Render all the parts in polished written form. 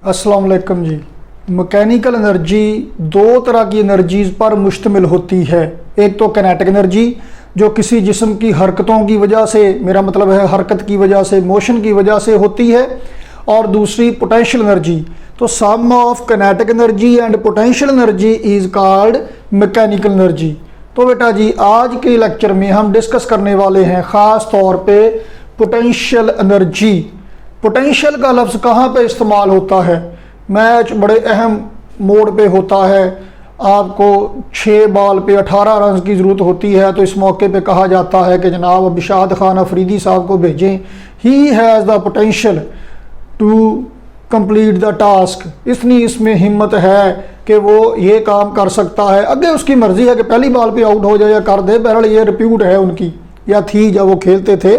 अस्सलाम वालेकुम जी। Mechanical energy दो तरह की एनर्जीज़ पर मुश्तमिल होती है। एक तो किनेटिक एनर्जी जो किसी जिस्म की हरकतों की वजह से, मेरा मतलब है हरकत की वजह से, मोशन की वजह से होती है, और दूसरी पोटेंशियल एनर्जी। तो sum of kinetic energy and potential energy is called mechanical energy. तो बेटा जी आज के लेक्चर में हम डिस्कस करने वाले हैं ख़ास तौर पे पोटेंशियल एनर्जी। पोटेंशियल का लफ्ज़ कहाँ पे इस्तेमाल होता है? मैच बड़े अहम मोड़ पे होता है, आपको 6 बॉल पे 18 रन की ज़रूरत होती है, तो इस मौके पे कहा जाता है कि जनाब अबिशाद खान अफरीदी साहब को भेजें, he has the potential to complete the task. इतनी इसमें हिम्मत है कि वो ये काम कर सकता है। आगे उसकी मर्ज़ी है कि पहली बॉल पे आउट हो जाए या कर दे, बहरहाल ये रिप्यूट है उनकी या थी जब वो खेलते थे।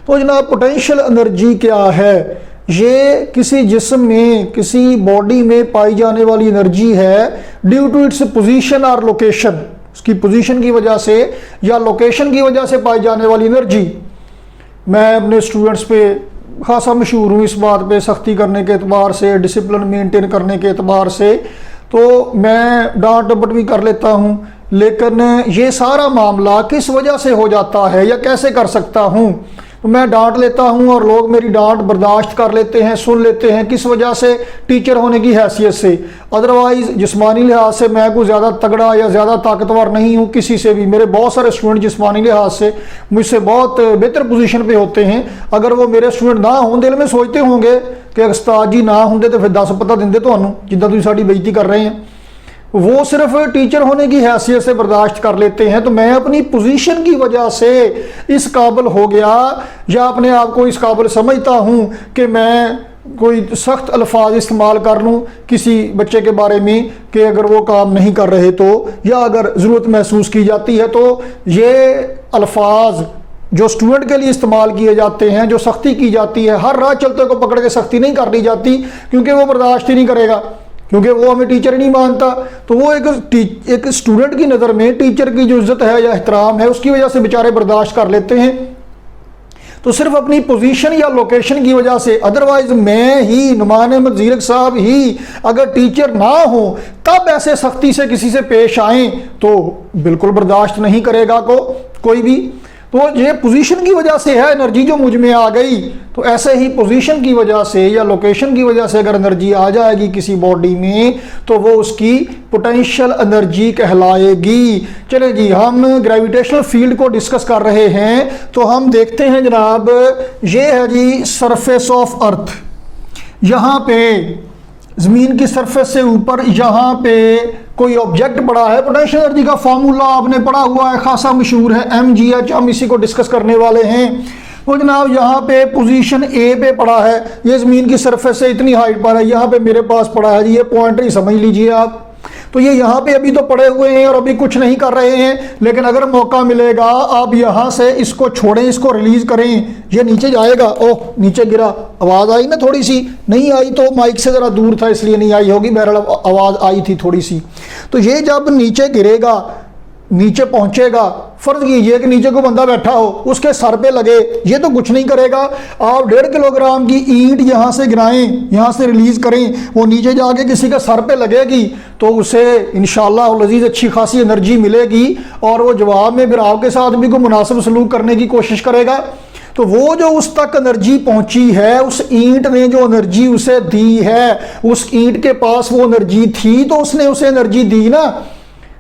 तो जनाब पोटेंशियल एनर्जी क्या है? ये किसी जिस्म में, किसी बॉडी में पाई जाने वाली एनर्जी है ड्यू टू इट्स पोजीशन और लोकेशन। उसकी पोजीशन की वजह से या लोकेशन की वजह से पाई जाने वाली एनर्जी। मैं अपने स्टूडेंट्स पे खासा मशहूर हूँ इस बात पे, सख्ती करने के एतबार से, डिसिप्लिन मेंटेन करने के एतबार से। तो मैं डांट डपट भी कर लेता हूँ, लेकिन ये सारा मामला किस वजह से हो जाता है या कैसे कर सकता हूँ? तो मैं डांट लेता हूँ और लोग मेरी डांट बर्दाश्त कर लेते हैं, सुन लेते हैं। किस वजह से? टीचर होने की हैसियत से। अदरवाइज़ जिस्मानी लिहाज से मैं कोई ज़्यादा तगड़ा या ज़्यादा ताकतवर नहीं हूँ किसी से भी। मेरे बहुत सारे स्टूडेंट जिस्मानी लिहाज से मुझसे बहुत बेहतर पोजीशन पे होते हैं। अगर वो मेरे स्टूडेंट ना हों, दिल में सोचते होंगे कि उस्ताद जी ना होंगे तो फिर 10 पता देंगे तुहानू जिद्दां तुसीं साडी बेइज्जती कर रहे हैं। वो सिर्फ टीचर होने की हैसियत से बर्दाश्त कर लेते हैं। तो मैं अपनी पोजीशन की वजह से इस काबिल हो गया या अपने आप को इस काबिल समझता हूँ कि मैं कोई सख्त अल्फाज इस्तेमाल कर लूँ किसी बच्चे के बारे में कि अगर वो काम नहीं कर रहे तो, या अगर ज़रूरत महसूस की जाती है तो ये अल्फाज जो स्टूडेंट के लिए इस्तेमाल किए जाते हैं, जो सख्ती की जाती है, हर राह चलते को पकड़ के सख्ती नहीं कर दी जाती क्योंकि वो बर्दाश्त ही नहीं करेगा, क्योंकि वो हमें टीचर ही नहीं मानता। तो वो एक स्टूडेंट की नज़र में टीचर की जो इज्जत है या एहतराम है उसकी वजह से बेचारे बर्दाश्त कर लेते हैं। तो सिर्फ अपनी पोजीशन या लोकेशन की वजह से। अदरवाइज मैं ही, नुमान अहमद ज़ीरक साहब ही अगर टीचर ना हो तब ऐसे सख्ती से किसी से पेश आएँ तो बिल्कुल बर्दाश्त नहीं करेगा कोई भी। तो ये पोजीशन की वजह से है एनर्जी जो मुझ में आ गई। तो ऐसे ही पोजीशन की वजह से या लोकेशन की वजह से अगर एनर्जी आ जाएगी किसी बॉडी में तो वो उसकी पोटेंशियल एनर्जी कहलाएगी। चले जी, हम ग्रेविटेशनल फील्ड को डिस्कस कर रहे हैं। तो हम देखते हैं जनाब, ये है जी सरफेस ऑफ अर्थ। यहाँ पे ज़मीन की सरफेस से ऊपर यहाँ पे कोई ऑब्जेक्ट पड़ा है। पोटेंशियल एनर्जी का फार्मूला आपने पढ़ा हुआ है, खासा मशहूर है, mgh। हम इसी को डिस्कस करने वाले हैं। तो जनाब यहाँ पे पोजीशन ए पे पड़ा है, ये ज़मीन की सरफेस से इतनी हाइट पर है। यहाँ पे मेरे पास पड़ा है जी, ये पॉइंटर ही समझ लीजिए आप। तो ये यहाँ पे अभी तो पड़े हुए हैं और अभी कुछ नहीं कर रहे हैं, लेकिन अगर मौका मिलेगा आप यहाँ से इसको छोड़ें, इसको रिलीज करें, ये नीचे जाएगा। ओह नीचे गिरा, आवाज़ आई ना थोड़ी सी? नहीं आई तो माइक से ज़रा दूर था इसलिए नहीं आई होगी, बहरहाल आवाज़ आई थी थोड़ी सी। तो ये जब नीचे गिरेगा, नीचे पहुंचेगा, फर्ज कीजिए कि नीचे को बंदा बैठा हो, उसके सर पे लगे, ये तो कुछ नहीं करेगा। आप 1.5 किलोग्राम की ईंट यहाँ से गिराएं, यहाँ से रिलीज करें, वो नीचे जाके किसी का सर पे लगेगी तो उसे इंशाअल्लाह अज़ीज़ अच्छी खासी एनर्जी मिलेगी और वो जवाब में फिर आपके साथ भी कोई मुनासिब सलूक करने की कोशिश करेगा। तो वो जो उस तक एनर्जी पहुंची है, उस ईंट ने जो एनर्जी उसे दी है, उस ईंट के पास वो एनर्जी थी तो उसने उसे एनर्जी दी ना।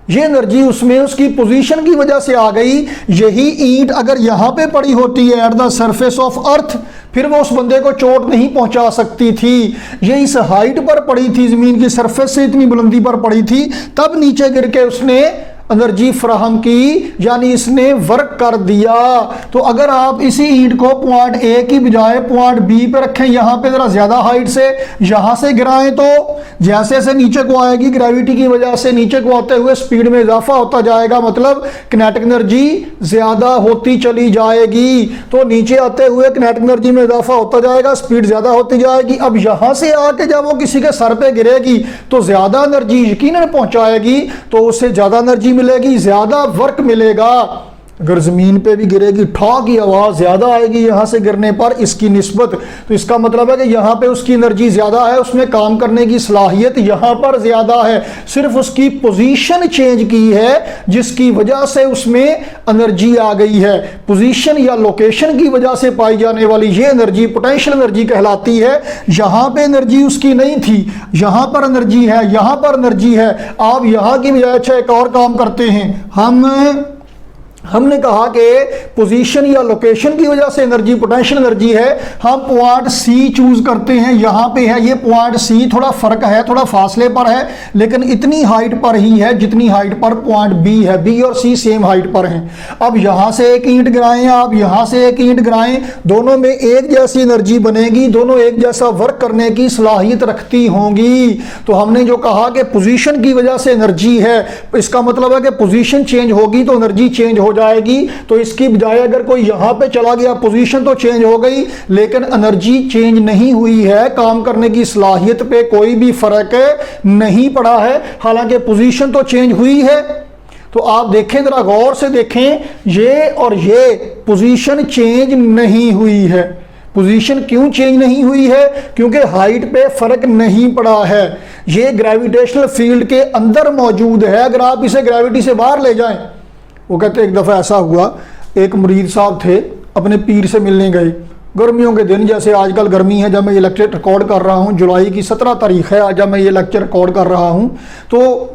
ये एनर्जी उसमें उसकी पोजीशन की वजह से आ गई। यही ईंट अगर यहाँ पे पड़ी होती है at the surface of earth, फिर वो उस बंदे को चोट नहीं पहुंचा सकती थी। ये इस हाइट पर पड़ी थी, ज़मीन की सरफेस से इतनी बुलंदी पर पड़ी थी, तब नीचे गिर के उसने एनर्जी फराहम की, यानी इसने वर्क कर दिया। तो अगर आप इसी ईंट को पॉइंट ए की बजाय पॉइंट बी पे रखें, यहाँ पे ज़रा ज़्यादा हाइट से यहाँ से गिराएं, तो जैसे जैसे नीचे को आएगी ग्रेविटी की वजह से नीचे को आते हुए स्पीड में इजाफा होता जाएगा, मतलब किनेटिक एनर्जी ज़्यादा होती चली जाएगी। तो नीचे आते हुए किनेटिक एनर्जी में इजाफा होता जाएगा, स्पीड ज़्यादा होती जाएगी। अब यहाँ से आके जब वो किसी के सर पे गिरेगी तो ज़्यादा एनर्जी यकीनन पहुँचाएगी, तो उससे ज़्यादा एनर्जी मिलेगी, ज़्यादा वर्क मिलेगा। अगर ज़मीन पे भी गिरेगी ठा की आवाज़ ज़्यादा आएगी यहाँ से गिरने पर इसकी निस्बत, तो इसका मतलब है कि यहाँ पे उसकी एनर्जी ज़्यादा है, उसमें काम करने की सलाहियत यहाँ पर ज़्यादा है। सिर्फ उसकी पोजीशन चेंज की है जिसकी वजह से उसमें एनर्जी आ गई है। पोजीशन या लोकेशन की वजह से पाई जाने वाली ये एनर्जी पोटेंशियल एनर्जी कहलाती है। यहाँ पे एनर्जी उसकी नहीं थी, यहाँ पर एनर्जी है, यहाँ पर एनर्जी है। आप यहाँ की बजाय अच्छा एक और काम करते हैं, हमने कहा कि पोजीशन या लोकेशन की वजह से एनर्जी पोटेंशियल एनर्जी है। हम पॉइंट सी चूज करते हैं, यहाँ पे है ये पॉइंट सी, थोड़ा फर्क है, थोड़ा फासले पर है, लेकिन इतनी हाइट पर ही है जितनी हाइट पर पॉइंट बी है। बी और सी सेम हाइट पर हैं। अब यहाँ से एक ईंट गिराएं, आप यहाँ से एक ईंट गिराएं, दोनों में एक जैसी एनर्जी बनेगी, दोनों एक जैसा वर्क करने की सलाहियत रखती होंगी। तो हमने जो कहा कि पोजीशन की वजह से एनर्जी है, इसका मतलब है कि पोजीशन चेंज होगी तो एनर्जी चेंज हो जाएगी। तो इसकी बजाय अगर कोई यहां पे चला गया, पोजीशन तो चेंज हो गई लेकिन एनर्जी चेंज नहीं हुई है, काम करने की सलाहियत पे कोई भी फर्क नहीं पड़ा है, हालांकि पोजीशन तो चेंज हुई है। तो आप देखें, जरा गौर से देखें, ये और ये पोजीशन चेंज नहीं हुई है। पोजीशन क्यों चेंज नहीं हुई है? क्योंकि हाइट पे फर्क नहीं पड़ा है। ये ग्रेविटेशनल फील्ड के अंदर मौजूद है। अगर आप इसे ग्रेविटी से बाहर ले जाएं, वो कहते एक दफ़ा ऐसा हुआ, एक मुरीद साहब थे, अपने पीर से मिलने गए। गर्मियों के दिन, जैसे आजकल गर्मी है, जब मैं ये लेक्चर रिकॉर्ड कर रहा हूँ, जुलाई की 17 तारीख है आज जब मैं ये लेक्चर रिकॉर्ड कर रहा हूँ, तो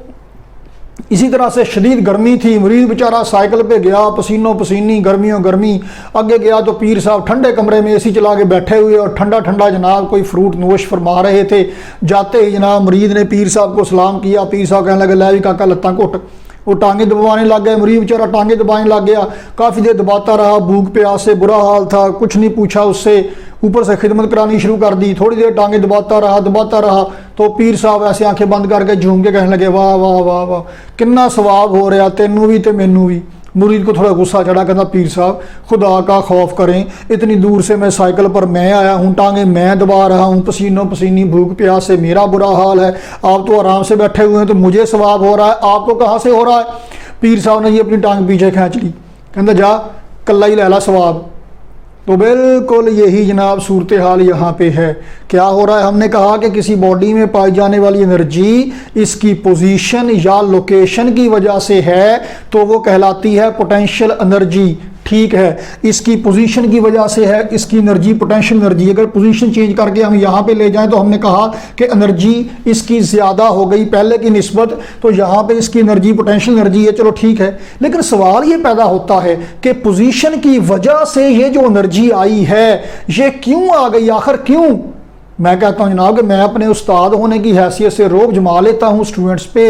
इसी तरह से शदीद गर्मी थी। मुरीद बेचारा साइकिल पे गया, पसीनों पसीनी, गर्मियों गर्मी। आगे गया तो पीर साहब ठंडे कमरे में एसी चला के बैठे हुए और ठंडा ठंडा जनाब कोई फ्रूट नोश फरमा रहे थे। जाते ही जनाब मुरीद ने पीर साहब को सलाम किया। पीर साहब कहने लगे, लै भी काका लत्ता घुट। वो टांगे दबाने लग गए, मुरीद बेचारा टांगे दबाने लग गया। काफ़ी देर दबाता रहा, भूख प्यास से बुरा हाल था, कुछ नहीं पूछा उससे, ऊपर से खिदमत करानी शुरू कर दी। थोड़ी देर टांगे दबाता रहा तो पीर साहब ऐसे आंखें बंद करके झूम के कहने लगे, वाह वाह वाह वाह, कितना सवाब हो रहा, तेनू भी ते मैनू भी। मुरीद को थोड़ा गुस्सा चढ़ा, कहना पीर साहब खुदा का खौफ करें, इतनी दूर से मैं साइकिल पर मैं आया हूँ, टांगे मैं दबा रहा हूँ, पसीनों पसीनी, भूख प्यास से मेरा बुरा हाल है, आप तो आराम से बैठे हुए हैं तो मुझे सवाब हो रहा है, आपको कहाँ से हो रहा है? पीर साहब ने ये अपनी टांग पीछे खींच ली, कहता जा कल्ला ही लैला सवाब। तो बिल्कुल यही जनाब सूरत हाल यहाँ पे है। क्या हो रहा है? हमने कहा कि किसी बॉडी में पाई जाने वाली एनर्जी इसकी पोजीशन या लोकेशन की वजह से है तो वो कहलाती है पोटेंशियल एनर्जी। ठीक है, इसकी पोजीशन की वजह से है इसकी एनर्जी पोटेंशियल एनर्जी। अगर पोजीशन चेंज करके हम यहाँ पे ले जाएं तो हमने कहा कि एनर्जी इसकी ज़्यादा हो गई पहले की निस्बत, तो यहाँ पे इसकी एनर्जी पोटेंशियल एनर्जी है, चलो ठीक है। लेकिन सवाल ये पैदा होता है कि पोजीशन की वजह से ये जो एनर्जी आई है ये क्यों आ गई, आखिर क्यों? मैं कहता हूँ जनाब कि मैं अपने उस्ताद होने की हैसियत से रोब जमा लेता हूँ स्टूडेंट्स पे,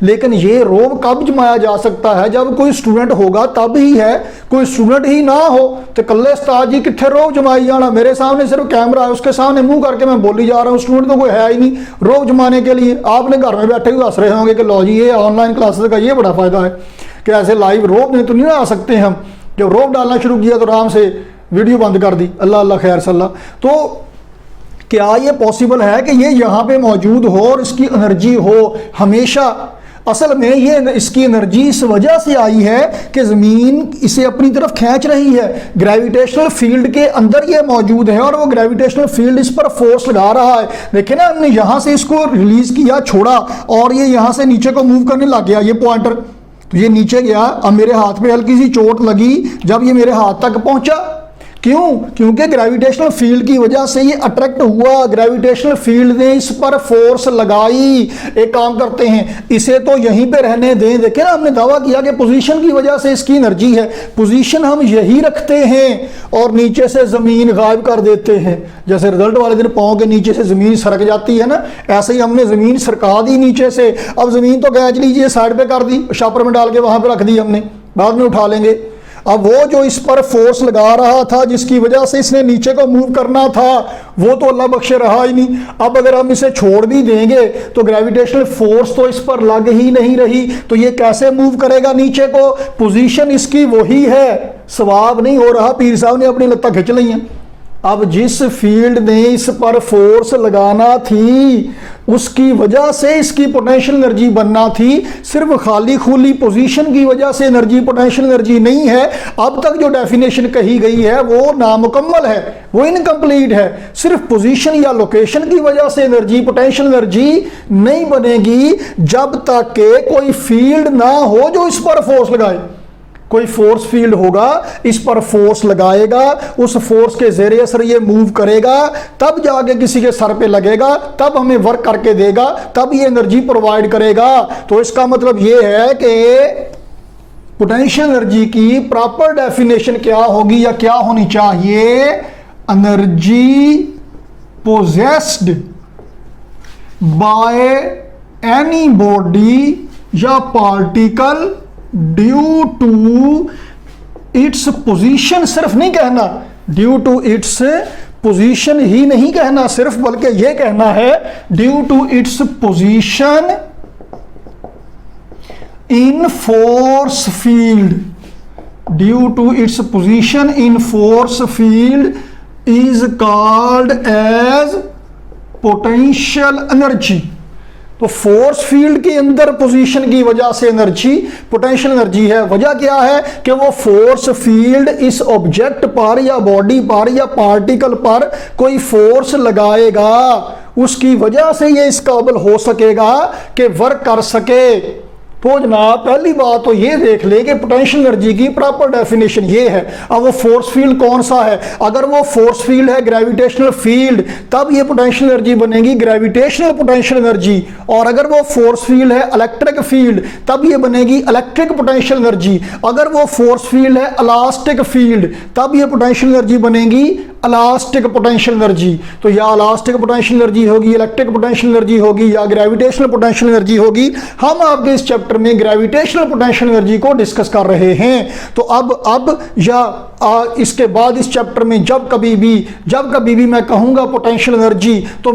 लेकिन ये रोब कब जमाया जा सकता है? जब कोई स्टूडेंट होगा तब ही है। कोई स्टूडेंट ही ना हो तो कल्ले उस्ताद जी कितने रोब जमाई जाना? मेरे सामने सिर्फ कैमरा है, उसके सामने मुंह करके मैं बोली जा रहा हूँ, स्टूडेंट तो कोई है ही नहीं रोब जमाने के लिए। आपने घर में बैठे हुए हंस रहे होंगे कि लो जी ये ऑनलाइन क्लासेस का ये बड़ा फ़ायदा है कि ऐसे लाइव रोब में तो नहीं आ सकते हम। जब रोब डालना शुरू किया तो आराम से वीडियो बंद कर दी, अल्लाह अल्लाह खैर सल्ला। तो क्या ये पॉसिबल है कि ये यहाँ पे मौजूद हो और इसकी एनर्जी हो हमेशा? असल में ये इसकी एनर्जी इस वजह से आई है कि ज़मीन इसे अपनी तरफ खींच रही है। ग्रेविटेशनल फील्ड के अंदर ये मौजूद है और वो ग्रेविटेशनल फील्ड इस पर फोर्स लगा रहा है। देखिए ना, हमने यहाँ से इसको रिलीज किया, छोड़ा और ये यहाँ से नीचे को मूव करने लग गया, ये पॉइंटर। तो ये नीचे गया, अब मेरे हाथ में हल्की सी चोट लगी जब ये मेरे हाथ तक पहुंचा। क्यों? क्योंकि ग्रेविटेशनल फील्ड की वजह से ये अट्रैक्ट हुआ, ग्रेविटेशनल फील्ड ने इस पर फोर्स लगाई। एक काम करते हैं, इसे तो यहीं पे रहने दें। देखिए ना, हमने दावा किया कि पोजीशन की वजह से इसकी एनर्जी है, पोजीशन हम यही रखते हैं और नीचे से ज़मीन गायब कर देते हैं। जैसे रिजल्ट वाले दिन पाँव के नीचे से ज़मीन सरक जाती है ना, ऐसे ही हमने ज़मीन सरका दी नीचे से। अब ज़मीन तो खींच लीजिए, साइड पर कर दी, शापर में डाल के वहाँ पर रख दी हमने, बाद में उठा लेंगे। अब वो जो इस पर फोर्स लगा रहा था जिसकी वजह से इसने नीचे को मूव करना था, वो तो अल्लाह बख्शे रहा ही नहीं। अब अगर हम इसे छोड़ भी देंगे तो ग्रेविटेशनल फोर्स तो इस पर लग ही नहीं रही, तो ये कैसे मूव करेगा नीचे को? पोजीशन इसकी वही है, सवाब नहीं हो रहा। पीर साहब ने अपनी लत्ता खिंच ली हैं, अब जिस फील्ड ने इस पर फोर्स लगाना थी उसकी वजह से इसकी पोटेंशियल एनर्जी बनना थी, सिर्फ खाली खुली पोजीशन की वजह से एनर्जी पोटेंशियल एनर्जी नहीं है। अब तक जो डेफिनेशन कही गई है वो नामुकम्मल है, वो इनकम्प्लीट है। सिर्फ पोजीशन या लोकेशन की वजह से एनर्जी पोटेंशियल एनर्जी नहीं बनेगी जब तक के कोई फील्ड ना हो जो इस पर फोर्स लगाए। कोई फोर्स फील्ड होगा, इस पर फोर्स लगाएगा, उस फोर्स के ज़ेरे असर ये मूव करेगा, तब जाके किसी के सर पे लगेगा, तब हमें वर्क करके देगा, तब ये एनर्जी प्रोवाइड करेगा। तो इसका मतलब ये है कि पोटेंशियल एनर्जी की प्रॉपर डेफिनेशन क्या होगी या क्या होनी चाहिए? Energy possessed by any body या particle due to its position, सिर्फ नहीं कहना ड्यू टू इट्स पोजीशन ही नहीं कहना सिर्फ, बल्कि यह कहना है due to its position in force field, due to its position in force field is called as potential energy. तो फोर्स फील्ड के अंदर पोजीशन की वजह से एनर्जी पोटेंशियल एनर्जी है। वजह क्या है कि वो फोर्स फील्ड इस ऑब्जेक्ट पर या बॉडी पर या पार्टिकल पर कोई फोर्स लगाएगा, उसकी वजह से ये इस काबिल हो सकेगा कि वर्क कर सके। तो जनाब पहली बात तो ये देख ले कि पोटेंशियल एनर्जी की प्रॉपर डेफिनेशन ये है। अब वो फोर्स फील्ड कौन सा है? अगर वो फोर्स फील्ड है ग्रेविटेशनल फील्ड, तब ये पोटेंशियल एनर्जी बनेगी ग्रेविटेशनल पोटेंशियल एनर्जी। और अगर वो फोर्स फील्ड है इलेक्ट्रिक फील्ड, तब ये बनेगी इलेक्ट्रिक पोटेंशियल एनर्जी। अगर वो फोर्स फील्ड है इलास्टिक फील्ड, तब ये पोटेंशियल एनर्जी बनेगी इलास्टिक पोटेंशियल एनर्जी। तो या इलास्टिक पोटेंशियल एनर्जी होगी, इलेक्ट्रिक पोटेंशियल एनर्जी होगी, या ग्रेविटेशनल पोटेंशियल एनर्जी होगी। हम आपके इस चैप्टर में ग्रेविटेशनल पोटेंशियल एनर्जी को डिस्कस कर रहे हैं। तो अब या इसके बाद इस चैप्टर में जब कभी भी मैं कहूंगा पोटेंशियल एनर्जी, तो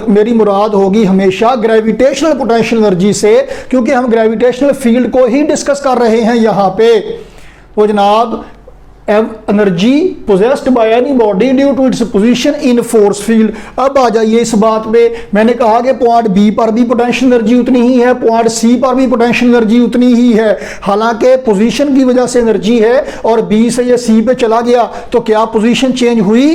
मेरी मुराद होगी हमेशा ग्रेविटेशनल पोटेंशियल एनर्जी से, क्योंकि हम ग्रेविटेशनल फील्ड को ही डिस्कस कर रहे हैं यहां पे। तो जनाब energy possessed by any body due to its position in force field. अब आ जाइए इस बात पे, मैंने कहा कि पॉइंट बी पर भी पोटेंशियल एनर्जी उतनी ही है, पॉइंट सी पर भी पोटेंशियल एनर्जी उतनी ही है। हालांकि पोजीशन की वजह से एनर्जी है और बी से ये सी पे चला गया, तो क्या पोजीशन चेंज हुई?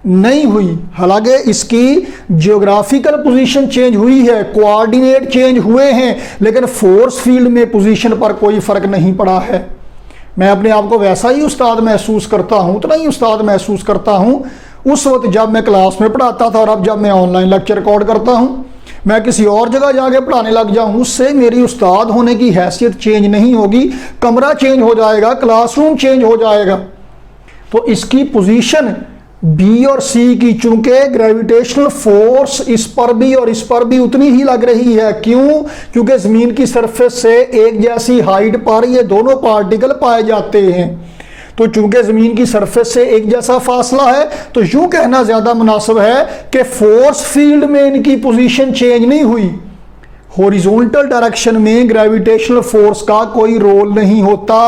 नहीं हुई। हालांकि इसकी जियोग्राफिकल पोजीशन चेंज हुई है, कोऑर्डिनेट चेंज हुए हैं, लेकिन फोर्स फील्ड में पोजीशन पर कोई फर्क नहीं पड़ा है। मैं अपने आप को वैसा ही उस्ताद महसूस करता हूं, उतना ही उस्ताद महसूस करता हूं उस वक्त जब मैं क्लास में पढ़ाता था, और अब जब मैं ऑनलाइन लेक्चर रिकॉर्ड करता हूं। मैं किसी और जगह जाके पढ़ाने लग जाऊं, उससे मेरी उस्ताद होने की हैसियत चेंज नहीं होगी। कमरा चेंज हो जाएगा, क्लासरूम चेंज हो जाएगा। तो इसकी पोजीशन बी और सी की चूंकि ग्रेविटेशनल फोर्स इस पर भी और इस पर भी उतनी ही लग रही है। क्यों? क्योंकि जमीन की सरफेस से एक जैसी हाइट पर ये दोनों पार्टिकल पाए जाते हैं। तो चूंकि जमीन की सरफेस से एक जैसा फासला है, तो यूं कहना ज्यादा मुनासिब है कि फोर्स फील्ड में इनकी पोजीशन चेंज नहीं हुई। हॉरिजॉन्टल डायरेक्शन में ग्रेविटेशनल फोर्स का कोई रोल नहीं होता।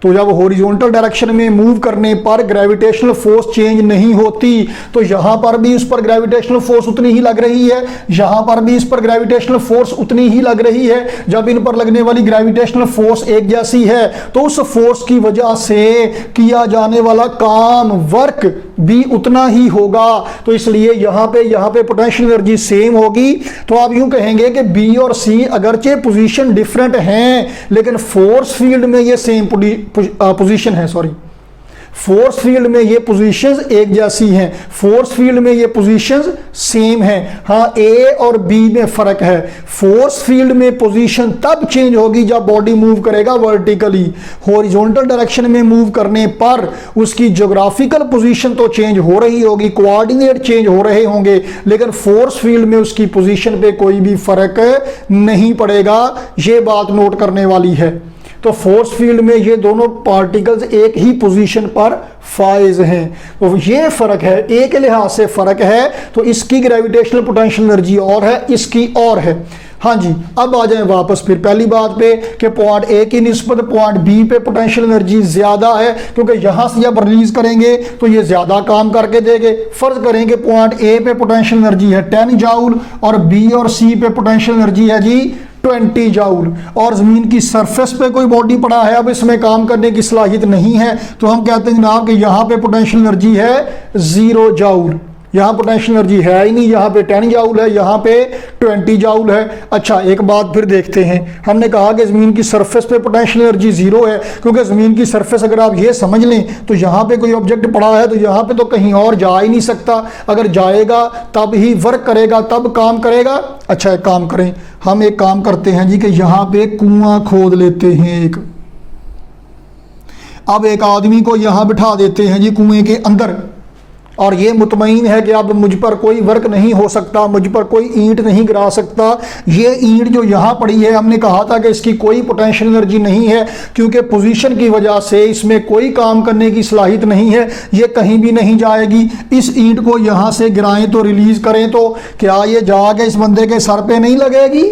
तो जब हॉरिजॉन्टल डायरेक्शन में मूव करने पर ग्रेविटेशनल फोर्स चेंज नहीं होती, तो यहां पर भी इस पर ग्रेविटेशनल फोर्स उतनी ही लग रही है, यहां पर भी इस पर ग्रेविटेशनल फोर्स उतनी ही लग रही है। जब इन पर लगने वाली ग्रेविटेशनल फोर्स एक जैसी है, तो उस फोर्स की वजह से किया जाने वाला काम, वर्क भी उतना ही होगा। तो इसलिए यहां पे पोटेंशियल एनर्जी सेम होगी। तो आप यूं कहेंगे कि बी और सी अगरचे पोजीशन डिफरेंट हैं, लेकिन फोर्स फील्ड में ये सेम पोजीशन है। फोर्स फील्ड में ये पोजीशंस एक जैसी हैं, फोर्स फील्ड में ये पोजीशंस सेम हैं। हाँ, ए और बी में फर्क है। फोर्स फील्ड में पोजीशन तब चेंज होगी जब बॉडी मूव करेगा वर्टिकली। हॉरिजॉन्टल डायरेक्शन में मूव करने पर उसकी ज्योग्राफिकल पोजीशन तो चेंज हो रही होगी, कोऑर्डिनेट चेंज हो रहे होंगे, लेकिन फोर्स फील्ड में उसकी पोजीशन पे कोई भी फर्क नहीं पड़ेगा। ये बात नोट करने वाली है। तो फोर्स फील्ड में ये दोनों पार्टिकल्स एक ही पोजीशन पर फाइज हैं। तो ये फर्क है, एक लिहाज से फर्क है। तो इसकी ग्रेविटेशनल पोटेंशियल एनर्जी और है, इसकी और है। हाँ जी, अब आ जाए वापस फिर पहली बात पे कि पॉइंट ए की निस्बत पॉइंट बी पे पोटेंशियल एनर्जी ज़्यादा है, क्योंकि यहाँ से जब रिलीज करेंगे तो ये ज़्यादा काम करके देंगे। फर्ज करेंगे पॉइंट ए पे पोटेंशियल एनर्जी है 10 जूल और बी और सी पे पोटेंशियल एनर्जी है जी 20 जूल, और ज़मीन की सरफेस पे कोई बॉडी पड़ा है, अब इसमें काम करने की सलाहियत नहीं है, तो हम कहते हैं जनाब कि यहाँ पे पोटेंशियल एनर्जी है 0 जूल। यहाँ पोटेंशियल एनर्जी है ही नहीं, यहाँ पे 10 जूल है, यहाँ पे 20 जूल है। अच्छा, एक बात फिर देखते हैं, हमने कहा कि ज़मीन की सरफेस पे पोटेंशियल एनर्जी 0 है, क्योंकि ज़मीन की सरफेस अगर आप ये समझ लें तो यहाँ पे कोई ऑब्जेक्ट पड़ा है तो यहाँ पे तो कहीं और जा ही नहीं सकता, अगर जाएगा तब ही वर्क करेगा, तब काम करेगा। अच्छा, एक काम करें, हम एक काम करते हैं जी कि यहाँ पे कुआं खोद लेते हैं एक। अब एक आदमी को यहाँ बिठा देते हैं जी कुएं के अंदर, और ये मुतमईन है कि अब मुझ पर कोई वर्क नहीं हो सकता, मुझ पर कोई ईंट नहीं गिरा सकता। ये ईंट जो यहाँ पड़ी है, हमने कहा था कि इसकी कोई पोटेंशियल एनर्जी नहीं है, क्योंकि पोजीशन की वजह से इसमें कोई काम करने की सलाहियत नहीं है, ये कहीं भी नहीं जाएगी। इस ईंट को यहाँ से गिराएं तो रिलीज करें तो क्या ये जाके इस बंदे के सर पे नहीं लगेगी?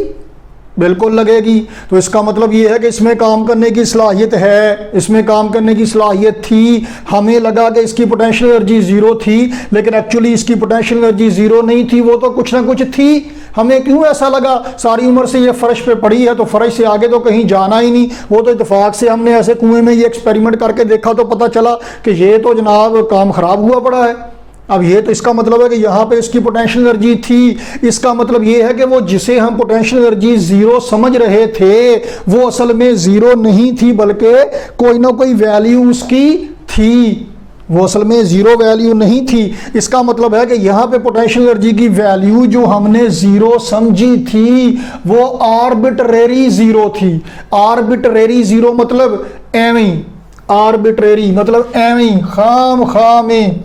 बिल्कुल लगेगी। तो इसका मतलब ये है कि इसमें काम करने की सलाहियत है, इसमें काम करने की सलाहियत थी। हमें लगा कि इसकी पोटेंशियल एनर्जी 0 थी, लेकिन एक्चुअली इसकी पोटेंशियल एनर्जी 0 नहीं थी, वो तो कुछ ना कुछ थी। हमें क्यों ऐसा लगा? सारी उम्र से ये फर्श पे पड़ी है तो फर्श से आगे तो कहीं जाना ही नहीं, वो तो इत्तेफाक से हमने ऐसे कुएं में ये एक्सपेरिमेंट करके देखा तो पता चला कि ये तो जनाब काम खराब हुआ पड़ा है। अब ये तो इसका मतलब है कि यहाँ पे इसकी पोटेंशियल एनर्जी थी। इसका मतलब ये है कि वो जिसे हम पोटेंशियल एनर्जी 0 समझ रहे थे वो असल में 0 नहीं थी, बल्कि कोई ना कोई वैल्यू उसकी थी, वो असल में 0 वैल्यू नहीं थी। इसका मतलब है कि यहाँ पे पोटेंशियल एनर्जी की वैल्यू जो हमने 0 समझी थी वो आर्बिट्रेरी 0 थी। आर्बिट्रेरी 0 मतलब एवं, आर्बिट्रेरी मतलब एवं, खाम में,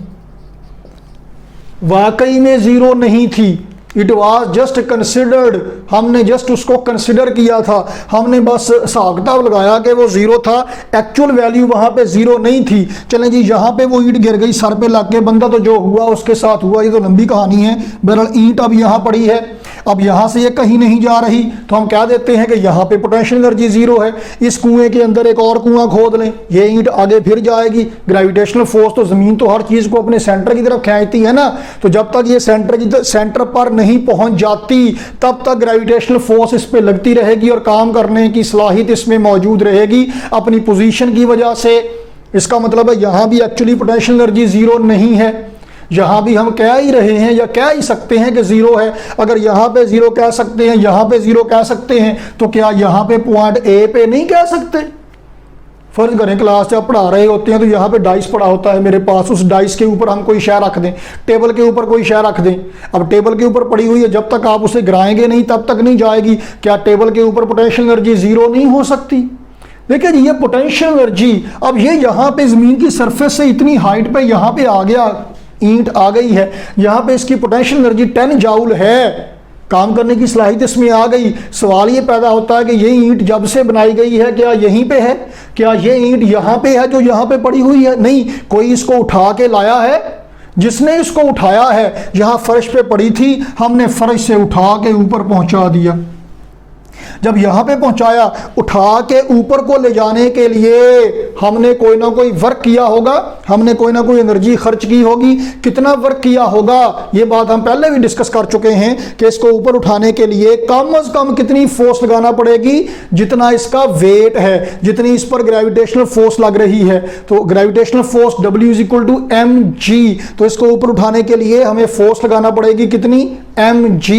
वाकई में 0 नहीं थी। इट वॉज जस्ट कंसिडर्ड, हमने जस्ट उसको कंसिडर किया था, हमने बस हिसाब किताब लगाया कि वो 0 था, एक्चुअल वैल्यू वहाँ पे 0 नहीं थी। चलें जी, यहाँ पे वो ईंट गिर गई, सर पे लग के बंदा तो जो हुआ उसके साथ हुआ, ये तो लंबी कहानी है। बहरहाल ईंट अब यहाँ पड़ी है, अब यहाँ से ये कहीं नहीं जा रही, तो हम क्या देते हैं कि यहाँ पे पोटेंशियल एनर्जी 0 है। इस कुएं के अंदर एक और कुआं खोद लें, ये ईंट आगे फिर जाएगी। ग्रेविटेशनल फोर्स तो ज़मीन तो हर चीज़ को अपने सेंटर की तरफ खींचती है ना, तो जब तक ये सेंटर पर नहीं पहुंच जाती तब तक ग्रेविटेशनल फोर्स इस पे लगती रहेगी और काम करने की सलाहियत इसमें मौजूद रहेगी अपनी पोजीशन की वजह से। इसका मतलब है यहाँ भी एक्चुअली पोटेंशियल एनर्जी 0 नहीं है, यहाँ भी हम कह ही रहे हैं या कह ही सकते हैं कि 0 है। अगर यहाँ पे 0 कह सकते हैं, यहाँ पे 0 कह सकते हैं, तो क्या यहाँ पे पॉइंट ए पे नहीं कह सकते? फर्ज करें क्लास जब पढ़ा रहे होते हैं तो यहाँ पे डाइस पड़ा होता है मेरे पास, उस डाइस के ऊपर हम कोई शय रख दें, टेबल के ऊपर कोई शय रख दें। अब टेबल के ऊपर पड़ी हुई है, जब तक आप उसे गिराएंगे नहीं तब तक नहीं जाएगी। क्या टेबल के ऊपर पोटेंशियल एनर्जी 0 नहीं हो सकती? देखिए जी, ये पोटेंशियल एनर्जी, अब ये यहाँ पे ज़मीन की सरफेस से इतनी हाइट पे यहाँ पे आ गया, ईंट आ गई है, यहाँ पे इसकी पोटेंशियल एनर्जी 10 जूल है, काम करने की सलाहियत इसमें आ गई। सवाल ये पैदा होता है कि ये ईंट जब से बनाई गई है क्या यहीं पे है? क्या ये ईंट यहाँ पे है जो यहाँ पे पड़ी हुई है? नहीं, कोई इसको उठा के लाया है। जिसने इसको उठाया है, यहाँ फर्श पे पड़ी थी, हमने फर्श से उठा के ऊपर पहुंचा दिया। जब यहाँ पे पहुंचाया, उठा के ऊपर को ले जाने के लिए हमने कोई ना कोई वर्क किया होगा, हमने कोई ना कोई एनर्जी खर्च की होगी। कितना वर्क किया होगा ये बात हम पहले भी डिस्कस कर चुके हैं कि इसको ऊपर उठाने के लिए कम से कम कितनी फोर्स लगाना पड़ेगी, जितना इसका वेट है, जितनी इस पर ग्रेविटेशनल फोर्स लग रही है। तो ग्रेविटेशनल फोर्स W = mg, तो इसको ऊपर उठाने के लिए हमें फोर्स लगाना पड़ेगी कितनी? mg।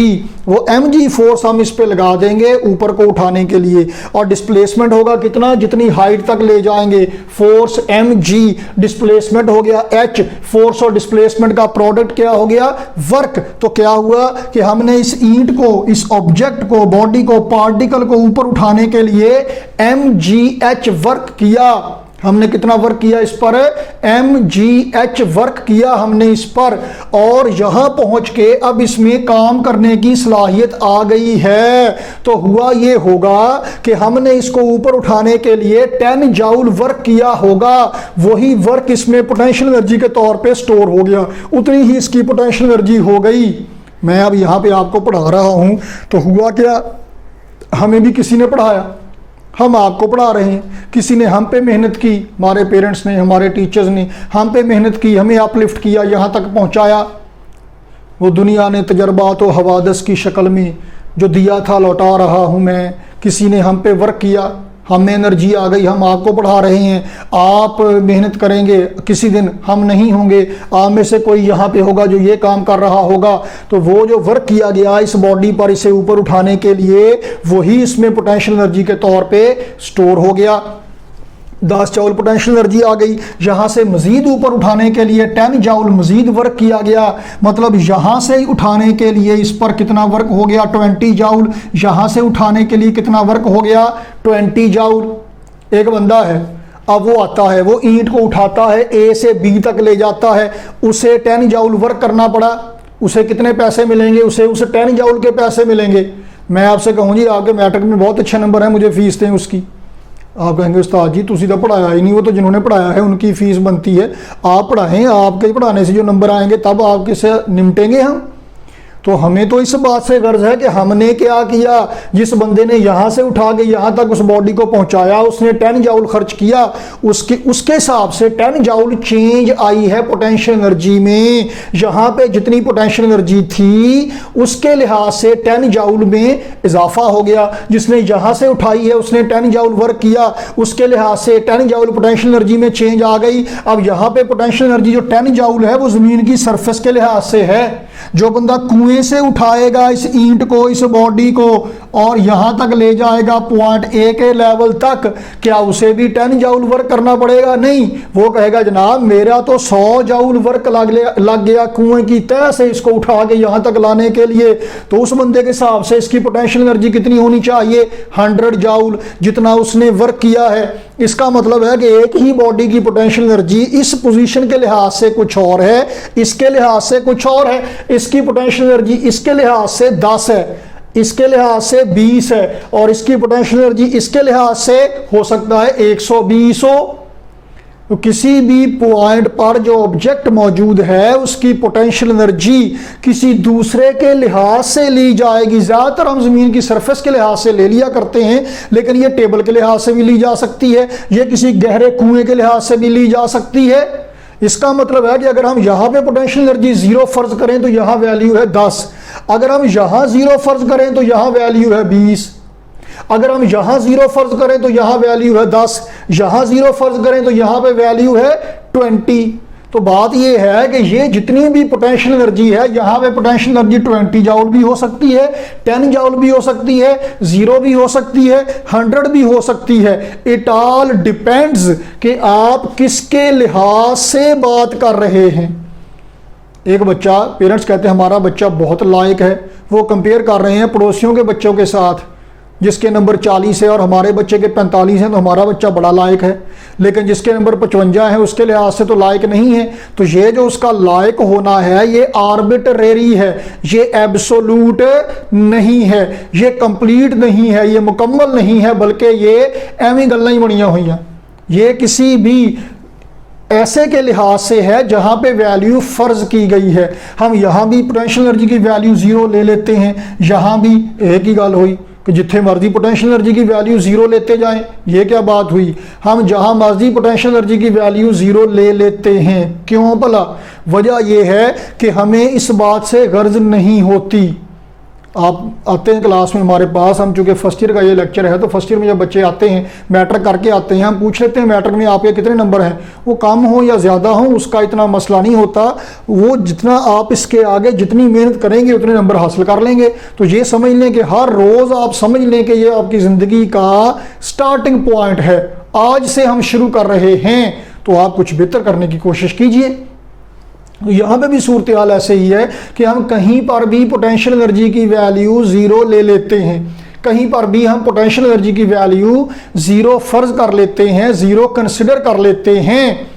वो mg फोर्स हम इस पे लगा देंगे ऊपर को उठाने के लिए, और डिस्प्लेसमेंट होगा कितना? जितनी हाइट तक ले जाएंगे, फोर्स mg, डिस्प्लेसमेंट हो गया h। फोर्स और डिस्प्लेसमेंट का प्रोडक्ट क्या हो गया? वर्क। तो क्या हुआ कि हमने इस ईंट को, इस ऑब्जेक्ट को, बॉडी को, पार्टिकल को ऊपर उठाने के लिए mgh वर्क किया। हमने कितना वर्क किया इस पर? mgh वर्क किया हमने इस पर, और यहां पहुंच के अब इसमें काम करने की सलाहियत आ गई है। तो हुआ ये होगा कि हमने इसको ऊपर उठाने के लिए 10 जूल वर्क किया होगा, वही वर्क इसमें पोटेंशियल एनर्जी के तौर पे स्टोर हो गया, उतनी ही इसकी पोटेंशियल एनर्जी हो गई। मैं अब यहाँ पे आपको पढ़ा रहा हूँ, तो हुआ क्या हमें भी किसी ने पढ़ाया, हम आपको पढ़ा रहे हैं, किसी ने हम पे मेहनत की, हमारे पेरेंट्स ने, हमारे टीचर्स ने हम पे मेहनत की, हमें अपलिफ्ट किया, यहाँ तक पहुँचाया। वो दुनिया ने तजर्बात व हवादस की शक्ल में जो दिया था लौटा रहा हूँ मैं। किसी ने हम पे वर्क किया, हमें एनर्जी आ गई, हम आपको पढ़ा रहे हैं, आप मेहनत करेंगे, किसी दिन हम नहीं होंगे, आप में से कोई यहाँ पे होगा जो ये काम कर रहा होगा। तो वो जो वर्क किया गया इस बॉडी पर इसे ऊपर उठाने के लिए, वही इसमें पोटेंशियल एनर्जी के तौर पे स्टोर हो गया। 10 जूल पोटेंशियल एनर्जी आ गई। यहाँ से मजीद ऊपर उठाने के लिए 10 जूल मजीद वर्क किया गया, मतलब यहाँ से उठाने के लिए इस पर कितना वर्क हो गया, 20 जूल। यहाँ से उठाने के लिए कितना वर्क हो गया, 20 जूल। एक बंदा है, अब वो आता है, वो ईंट को उठाता है, ए से बी तक ले जाता है, उसे 10 जूल वर्क करना पड़ा। उसे कितने पैसे मिलेंगे, उसे 10 जूल के पैसे मिलेंगे। मैं आपसे कहूँ जी आपके मैट्रिक में बहुत अच्छे नंबर हैं, मुझे फीस दें उसकी। आप कहेंगे उस्ताद जी तुसी तो पढ़ाया ही नहीं, वो तो जिन्होंने पढ़ाया है उनकी फीस बनती है, आप पढ़ाएं, आपके पढ़ाने से जो नंबर आएंगे तब आपके से निपटेंगे हम। तो हमें तो इस बात से गर्ज है कि हमने क्या किया। जिस बंदे ने यहाँ से उठा के यहाँ तक उस बॉडी को पहुँचाया, उसने 10 जूल खर्च किया, उसके हिसाब से 10 जूल चेंज आई है पोटेंशियल एनर्जी में। यहाँ पे जितनी पोटेंशियल एनर्जी थी उसके लिहाज से 10 जूल में इजाफा हो गया। जिसने यहाँ से उठाई है उसने 10 जूल वर्क किया, उसके लिहाज से 10 जूल पोटेंशियल एनर्जी में चेंज आ गई। अब यहाँ पे पोटेंशियल एनर्जी जो 10 जूल है वो ज़मीन की सरफेस के लिहाज से है। जो बंदा कुएं से उठाएगा इस ईंट को, इस बॉडी को, और यहां तक ले जाएगा पॉइंट ए के लेवल तक, क्या उसे भी 10 जूल वर्क करना पड़ेगा? नहीं, वो कहेगा जनाब मेरा तो 100 जूल वर्क लग गया कुएं की तह से इसको उठा के यहां तक लाने के लिए। तो उस बंदे के हिसाब से इसकी पोटेंशियल एनर्जी कितनी होनी चाहिए? 100 जूल, जितना उसने वर्क किया है। इसका मतलब है कि एक ही बॉडी की पोटेंशियल एनर्जी इस पोजीशन के लिहाज से कुछ और है, इसके लिहाज से कुछ और है। इसकी पोटेंशियल एनर्जी इसके लिहाज से 10 है, इसके लिहाज से 20 है, और इसकी पोटेंशियल एनर्जी इसके लिहाज से हो सकता है 120 हो। तो किसी भी पॉइंट पर जो ऑब्जेक्ट मौजूद है उसकी पोटेंशियल एनर्जी किसी दूसरे के लिहाज से ली जाएगी। ज़्यादातर हम ज़मीन की सरफेस के लिहाज से ले लिया करते हैं, लेकिन ये टेबल के लिहाज से भी ली जा सकती है, ये किसी गहरे कुएं के लिहाज से भी ली जा सकती है। इसका मतलब है कि अगर हम यहाँ पे पोटेंशियल एनर्जी 0 फर्ज करें तो यहाँ वैल्यू है 10, अगर हम यहाँ 0 फर्ज करें तो यहाँ वैल्यू है 20, अगर हम यहाँ 0 फर्ज करें तो यहाँ वैल्यू है 10, यहाँ 0 फर्ज करें तो यहाँ पे वैल्यू है 20। तो बात ये है कि ये जितनी भी पोटेंशियल एनर्जी है, यहाँ पे पोटेंशियल एनर्जी 20 जूल भी हो सकती है, 10 जूल भी हो सकती है, 0 भी हो सकती है, 100 भी हो सकती है। इट ऑल डिपेंड्स कि आप किसके लिहाज से बात कर रहे हैं। एक बच्चा, पेरेंट्स कहते हैं हमारा बच्चा बहुत लायक है, वो कंपेयर कर रहे हैं पड़ोसियों के बच्चों के साथ, जिसके नंबर 40 है और हमारे बच्चे के 45 हैं तो हमारा बच्चा बड़ा लायक है, लेकिन जिसके नंबर 55 है उसके लिहाज से तो लायक नहीं है। तो ये जो उसका लायक होना है ये आर्बिट्रेरी है, ये एब्सोल्यूट नहीं है, ये कंप्लीट नहीं है, ये मुकम्मल नहीं है, बल्कि ये एवं गल्लां ही बनिया हुई हैं। ये किसी भी ऐसे के लिहाज से है जहां पे वैल्यू फर्ज की गई है। हम यहां भी पोटेंशियल एनर्जी की वैल्यू 0 ले लेते हैं, यहां भी एक ही गल हुई कि जिथे मर्जी पोटेंशियल एनर्जी की वैल्यू 0 लेते जाएं, ये क्या बात हुई? हम जहां मर्जी पोटेंशियल एनर्जी की वैल्यू 0 ले लेते हैं, क्यों भला? वजह यह है कि हमें इस बात से गर्ज नहीं होती। आप आते हैं क्लास में हमारे पास, हम चूँकि फर्स्ट ईयर का ये लेक्चर है, तो फर्स्ट ईयर में जब बच्चे आते हैं मैट्रिक करके आते हैं, हम पूछ लेते हैं मैट्रिक में आपके कितने नंबर हैं। वो कम हो या ज़्यादा हो उसका इतना मसला नहीं होता, वो जितना आप इसके आगे जितनी मेहनत करेंगे उतने नंबर हासिल कर लेंगे। तो ये समझ लें कि हर रोज़ आप समझ लें कि ये आपकी ज़िंदगी का स्टार्टिंग पॉइंट है, आज से हम शुरू कर रहे हैं, तो आप कुछ बेहतर करने की कोशिश कीजिए। यहाँ पे भी सूरत हाल ऐसे ही है कि हम कहीं पर भी पोटेंशियल एनर्जी की वैल्यू 0 ले लेते हैं, कहीं पर भी हम पोटेंशियल एनर्जी की वैल्यू 0 फर्ज कर लेते हैं, 0 कंसिडर कर लेते हैं।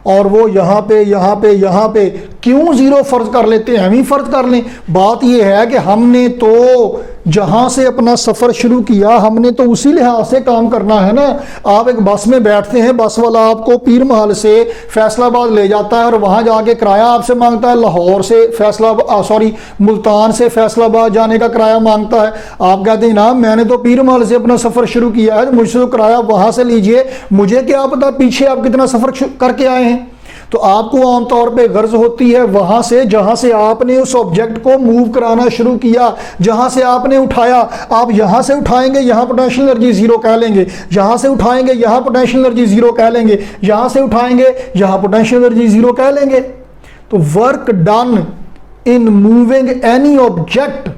और वो यहाँ पे क्यों 0 फर्ज कर लेते हैं? हम ही फर्ज कर लें। बात यह है कि हमने तो जहां से अपना सफर शुरू किया हमने तो उसी लिहाज से काम करना है ना। आप एक बस में बैठते हैं, बस वाला आपको पीर महल से फैसलाबाद ले जाता है और वहां जाके किराया आपसे मांगता है, लाहौर से मुल्तान से फैसलाबाद जाने का किराया मांगता है। आप कहते हैं ना मैंने तो पीर महल से अपना सफर शुरू किया है, मुझसे तो किराया वहां से लीजिए, मुझे क्या पता पीछे आप कितना सफर करके आए हैं। तो आपको आमतौर पे गर्ज होती है वहां से जहां से आपने उस ऑब्जेक्ट को मूव कराना शुरू किया, जहां से आपने उठाया। आप यहां से उठाएंगे यहां पोटेंशियल एनर्जी जीरो कह लेंगे, यहां से उठाएंगे यहां पोटेंशियल एनर्जी जीरो कह लेंगे, यहां से उठाएंगे यहां पोटेंशियल एनर्जी जीरो कह लेंगे। तो work done in moving any object,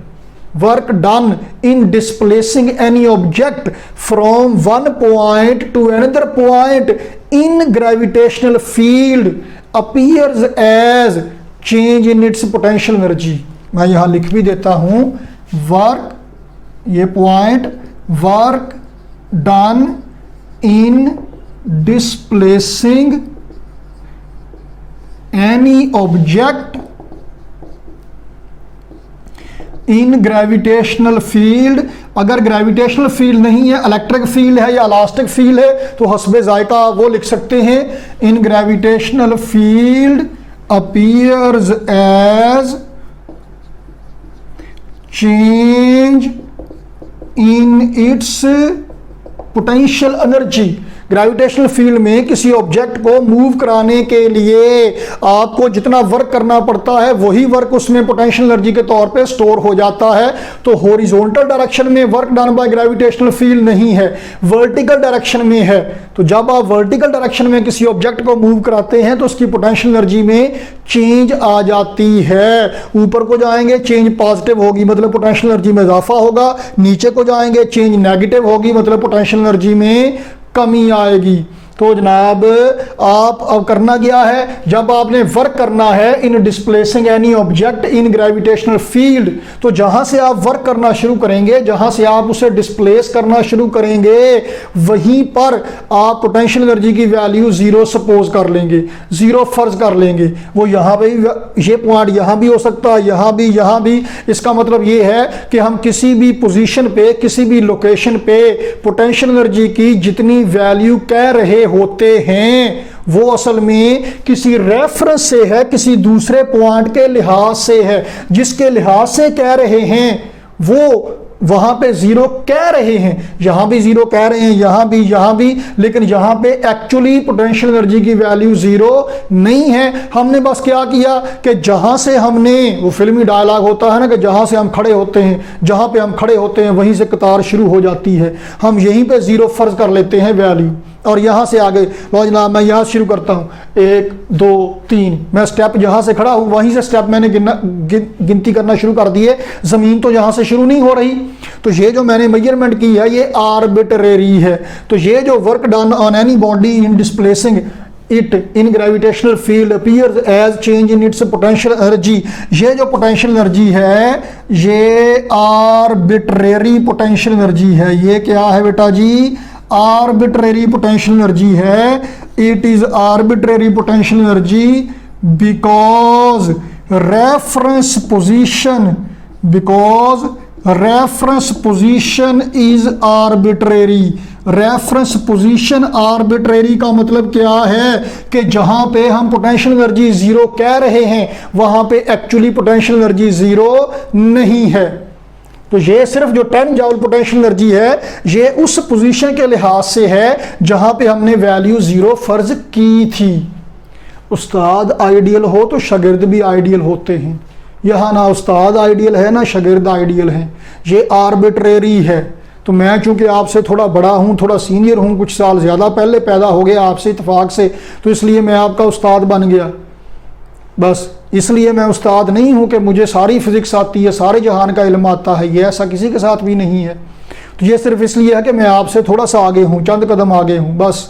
work done in displacing any object from one point to another point in gravitational field appears as change in its potential energy। मैं यहां लिख भी देता हूं, work, ये point, work done in displacing any object in gravitational field. अगर gravitational field नहीं है, इलेक्ट्रिक फील्ड है या इलास्टिक फील्ड है, तो हस्बे जायका वो लिख सकते हैं, in gravitational field appears as change in its potential energy. Gravitational field में किसी ऑब्जेक्ट को मूव कराने के लिए आपको जितना वर्क करना पड़ता है वही वर्क उसमें पोटेंशियल एनर्जी के तौर पे स्टोर हो जाता है। तो हॉरिजॉन्टल डायरेक्शन में work done by gravitational field नहीं है, वर्टिकल डायरेक्शन में है। तो जब आप वर्टिकल डायरेक्शन में किसी ऑब्जेक्ट को मूव कराते हैं तो उसकी पोटेंशियल एनर्जी में चेंज आ जाती है। ऊपर को जाएंगे चेंज पॉजिटिव होगी, मतलब पोटेंशियल एनर्जी में इजाफा होगा, नीचे को जाएंगे चेंज नेगेटिव होगी, मतलब पोटेंशियल एनर्जी में कमी आएगी। तो जनाब आप अब करना क्या है, जब आपने वर्क करना है in displacing any object in gravitational field, तो जहां से आप वर्क करना शुरू करेंगे, जहां से आप उसे डिस्प्लेस करना शुरू करेंगे, वहीं पर आप पोटेंशियल एनर्जी की वैल्यू जीरो सपोज कर लेंगे, जीरो फर्ज कर लेंगे। वो यहाँ पे ये पॉइंट यहाँ भी हो सकता है, यहाँ भी, यहाँ भी। इसका मतलब ये है कि हम किसी भी पोजीशन पे, किसी भी लोकेशन पे पोटेंशियल एनर्जी की जितनी वैल्यू कह रहे होते हैं वो असल में किसी रेफरेंस से है, किसी दूसरे पॉइंट के लिहाज से है। जिसके लिहाज से कह रहे हैं वो वहां पे जीरो कह रहे हैं, यहां भी जीरो कह रहे हैं, यहां भी, लेकिन यहां पे एक्चुअली पोटेंशियल एनर्जी की वैल्यू जीरो नहीं है। हमने बस क्या किया कि जहां से हमने, वो फिल्मी डायलॉग होता है ना कि जहां से हम खड़े होते हैं, जहां पे हम खड़े होते हैं वहीं से कतार शुरू हो जाती है, हम यहीं पे जीरो फर्ज कर लेते हैं वैल्यू, और यहां से आगे लो जनाब मैं यहां शुरू करता हूं, 1 2 3, मैं स्टेप यहां से खड़ा हूं, वहीं से स्टेप मैंने गिनती करना शुरू कर दी है। जमीन तो यहां से शुरू नहीं हो रही, तो ये जो मैंने मेजरमेंट की है ये आर्बिट्रेरी है। तो ये जो work done on any body in displacing it in gravitational field appears as change in its potential energy, ये जो पोटेंशियल एनर्जी है ये आर्बिट्रेरी पोटेंशियल एनर्जी है। ये क्या है बेटा जी, आर्बिट्रेरी पोटेंशियल एनर्जी है। It is arbitrary potential energy because reference position is arbitrary. Reference position arbitrary का मतलब क्या है कि जहां पे हम पोटेंशियल एनर्जी जीरो कह रहे हैं वहां पे एक्चुअली पोटेंशियल एनर्जी जीरो नहीं है। तो ये सिर्फ जो 10 जूल पोटेंशियल एनर्जी है ये उस पोजीशन के लिहाज से है जहां पे हमने वैल्यू जीरो फर्ज की थी। उस्ताद आइडियल हो तो शागिर्द भी आइडियल होते हैं, यहाँ ना उस्ताद आइडियल है ना शागिर्द आइडियल है, ये आर्बिट्रेरी है। तो मैं चूंकि आपसे थोड़ा बड़ा हूँ, थोड़ा सीनियर हूँ, कुछ साल ज़्यादा पहले पैदा हो गया आपसे इत्तेफाक से, तो इसलिए मैं आपका उस्ताद बन गया। बस इसलिए मैं उस्ताद नहीं हूँ कि मुझे सारी फिजिक्स आती है, सारे जहान का इल्म आता है, ये ऐसा किसी के साथ भी नहीं है। तो ये सिर्फ इसलिए है कि मैं आपसे थोड़ा सा आगे हूँ, चंद कदम आगे हूँ बस।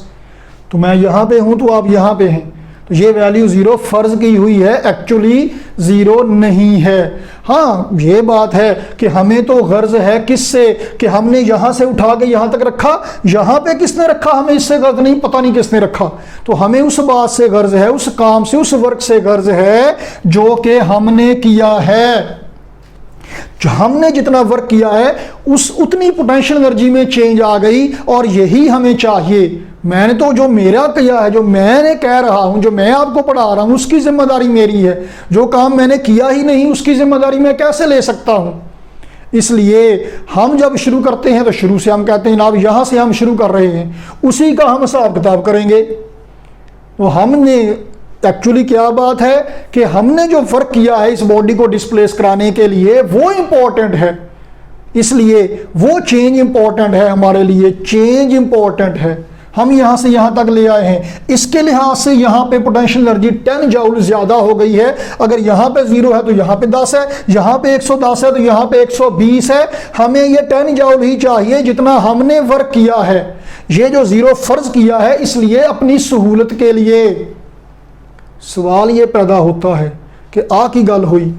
तो मैं यहाँ पे हूँ तो आप यहाँ पे हैं, तो ये वैल्यू जीरो फर्ज की हुई है, एक्चुअली जीरो नहीं है। हाँ ये बात है कि हमें तो गर्ज है किससे कि हमने यहाँ से उठा के यहाँ तक रखा, यहाँ पे किसने रखा हमें इससे गर्ज नहीं, पता नहीं किसने रखा। तो हमें उस बात से गर्ज है, उस काम से, उस वर्क से गर्ज है जो कि हमने किया है। जो हमने जितना वर्क किया है उस उतनी पोटेंशियल एनर्जी में चेंज आ गई, और यही हमें चाहिए। मैंने तो जो मेरा किया है, जो मैंने कह रहा हूं, जो मैं आपको पढ़ा रहा हूं, उसकी जिम्मेदारी मेरी है। जो काम मैंने किया ही नहीं उसकी जिम्मेदारी मैं कैसे ले सकता हूं? इसलिए हम जब शुरू करते हैं तो शुरू से हम कहते हैं जनाब यहां से हम शुरू कर रहे हैं, उसी का हम हिसाब किताब करेंगे। तो हमने एक्चुअली क्या बात है कि हमने जो वर्क किया है इस बॉडी को डिस्प्लेस कराने के लिए वो इंपॉर्टेंट है, इसलिए वो चेंज इंपॉर्टेंट है हमारे लिए, चेंज इंपॉर्टेंट है। हम यहां से यहां तक ले आए हैं, इसके लिहाज से यहां पे पोटेंशियल एनर्जी 10 जूल ज्यादा हो गई है। अगर यहां पे 0 है तो यहां पे 10 है, यहां पे 110 है तो यहां पे 120 है। हमें ये 10 जूल ही चाहिए जितना हमने वर्क किया है। ये जो 0 फर्ज किया है इसलिए अपनी सहूलत के लिए। सवाल ये पैदा होता है कि आ की गल हुई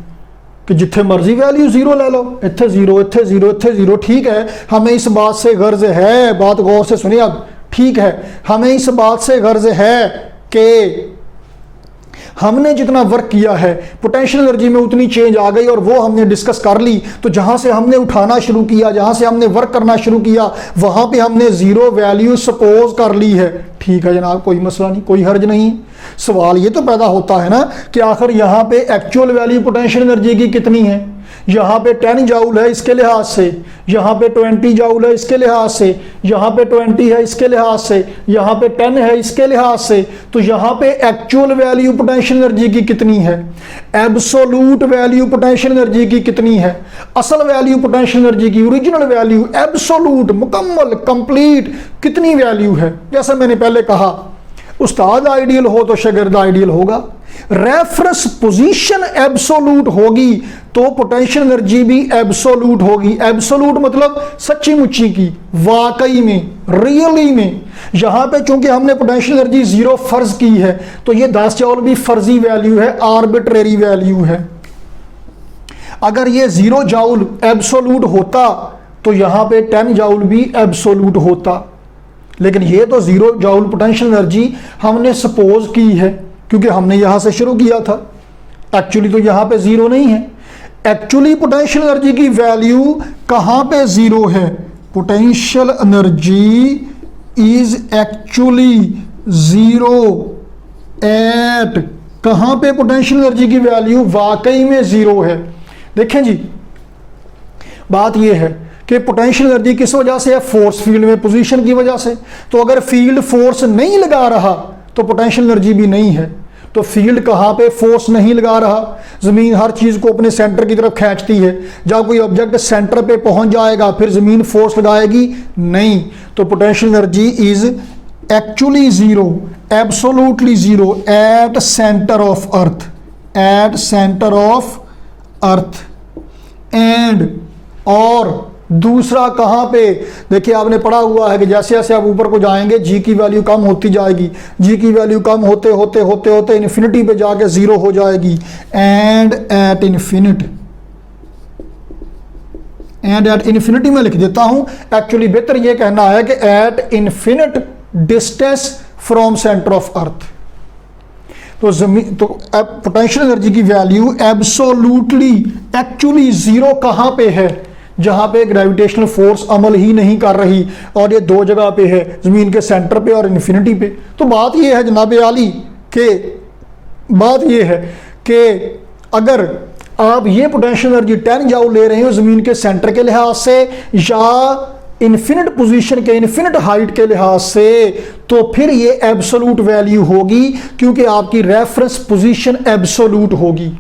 कि जिथे मर्जी वैल्यू 0 ले लो, इत्थे 0, इत्थे 0, इत्थे 0, ठीक है। हमें इस बात से गर्ज है, बात गौर से सुनिए अब, ठीक है, हमें इस बात से गर्ज है कि हमने जितना वर्क किया है पोटेंशियल एनर्जी में उतनी चेंज आ गई, और वो हमने डिस्कस कर ली। तो जहां से हमने उठाना शुरू किया, जहां से हमने वर्क करना शुरू किया, वहां पे हमने 0 वैल्यू सपोज कर ली है। ठीक है जनाब, कोई मसला नहीं, कोई हर्ज नहीं। सवाल ये तो पैदा होता है ना कि आखिर यहां पे एक्चुअल वैल्यू पोटेंशियल एनर्जी की कितनी है? यहाँ पे 10 जूल है इसके लिहाज से, यहाँ पे 20 जूल है इसके लिहाज से, यहाँ पे 20 है इसके लिहाज से, यहाँ पे 10 है इसके लिहाज से। तो यहाँ पे एक्चुअल वैल्यू पोटेंशियल एनर्जी की कितनी है? एब्सोल्यूट वैल्यू पोटेंशियल एनर्जी की कितनी है? असल वैल्यू पोटेंशियल एनर्जी की, ओरिजिनल वैल्यू, एब्सोल्यूट, मुकम्मल, कंप्लीट कितनी वैल्यू है? जैसे मैंने पहले कहा, उस्ताद आइडियल हो तो शागिर्द आइडियल होगा। रेफरेंस पोजीशन एब्सोल्यूट होगी तो पोटेंशियल एनर्जी भी एब्सोल्यूट होगी। एब्सोल्यूट मतलब सच्ची मुच्ची की, वाकई में, रियली में। यहां पे चूंकि हमने पोटेंशियल एनर्जी 0 फर्ज की है तो ये 10 जूल भी फर्जी वैल्यू है, आर्बिट्रेरी वैल्यू है। अगर ये 0 जूल एब्सोल्यूट होता तो यहां पे 10 जूल भी एब्सोल्यूट होता, लेकिन ये तो 0 जूल पोटेंशियल एनर्जी हमने सपोज की है क्योंकि हमने यहां से शुरू किया था। एक्चुअली तो यहां पे 0 नहीं है। एक्चुअली पोटेंशियल एनर्जी की वैल्यू कहां पे 0 है? Potential energy is actually 0 at, कहां पे पोटेंशियल एनर्जी की वैल्यू वाकई में 0 है? देखें जी, बात यह है कि पोटेंशियल एनर्जी किस वजह से है? फोर्स फील्ड में पोजीशन की वजह से। तो अगर फील्ड फोर्स नहीं लगा रहा तो पोटेंशियल एनर्जी भी नहीं है। तो फील्ड कहां पे? फोर्स नहीं लगा रहा। जमीन हर चीज को अपने सेंटर की तरफ खींचती है। जब कोई ऑब्जेक्ट सेंटर पे पहुंच जाएगा फिर जमीन फोर्स लगाएगी? नहीं। तो potential energy is actually 0, absolutely 0 at centre of earth, at centre of earth. And और दूसरा कहां पे? देखिए आपने पढ़ा हुआ है कि जैसे जैसे आप ऊपर को जाएंगे जी की वैल्यू कम होती जाएगी, जी की वैल्यू कम होते होते होते होते इन्फिनिटी पे जाके 0 हो जाएगी। And at infinite, and at infinity में लिख देता हूं, एक्चुअली बेहतर यह कहना है कि at infinite distance from centre of earth. तो जमीन तो पोटेंशियल एनर्जी की वैल्यू एब्सोल्युटली एक्चुअली 0 कहां पे है? जहां पे ग्रेविटेशनल फोर्स अमल ही नहीं कर रही, और ये 2 जगह पे है, जमीन के सेंटर पे और इन्फिनिटी पे। तो बात ये है जनाब आली के, बात ये है कि अगर आप ये पोटेंशियल एनर्जी 10 जूल ले रहे हो जमीन के सेंटर के लिहाज से या इन्फिनिट पोजीशन के, इन्फिनिट हाइट के लिहाज से, तो फिर ये एब्सोल्यूट वैल्यू होगी क्योंकि आपकी रेफरेंस पोजीशन एब्सोल्यूट होगी।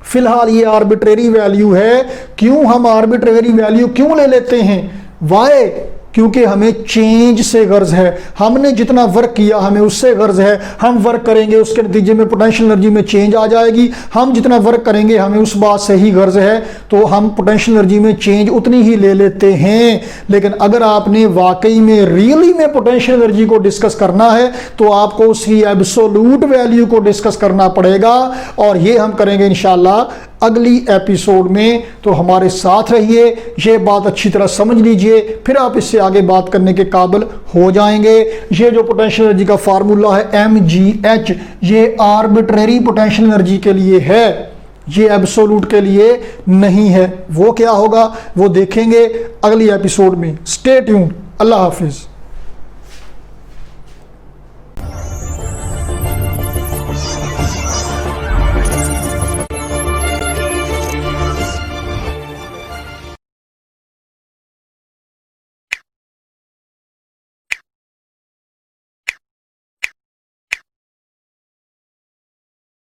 फिलहाल ये आर्बिट्रेरी वैल्यू है। क्यों हम आर्बिट्रेरी वैल्यू क्यों ले लेते हैं? वाई? क्योंकि हमें चेंज से गर्ज है। हमने जितना वर्क किया हमें उससे गर्ज है। हम वर्क करेंगे उसके नतीजे में पोटेंशियल एनर्जी में चेंज आ जाएगी। हम जितना वर्क करेंगे हमें उस बात से ही गर्ज है, तो हम पोटेंशियल एनर्जी में चेंज उतनी ही ले लेते हैं। लेकिन अगर आपने वाकई में रियली में पोटेंशियल एनर्जी को डिस्कस करना है तो आपको उसकी एब्सोल्यूट वैल्यू को डिस्कस करना पड़ेगा, और ये हम करेंगे इंशाल्लाह अगली एपिसोड में। तो हमारे साथ रहिए, ये बात अच्छी तरह समझ लीजिए, फिर आप इससे आगे बात करने के काबिल हो जाएंगे। ये जो पोटेंशियल एनर्जी का फार्मूला है mgh, ये आर्बिट्रेरी पोटेंशियल एनर्जी के लिए है। ये एब्सोल्यूट के लिए नहीं है। वो क्या होगा वो देखेंगे अगली एपिसोड में। Stay tuned. अल्लाह हाफिज़।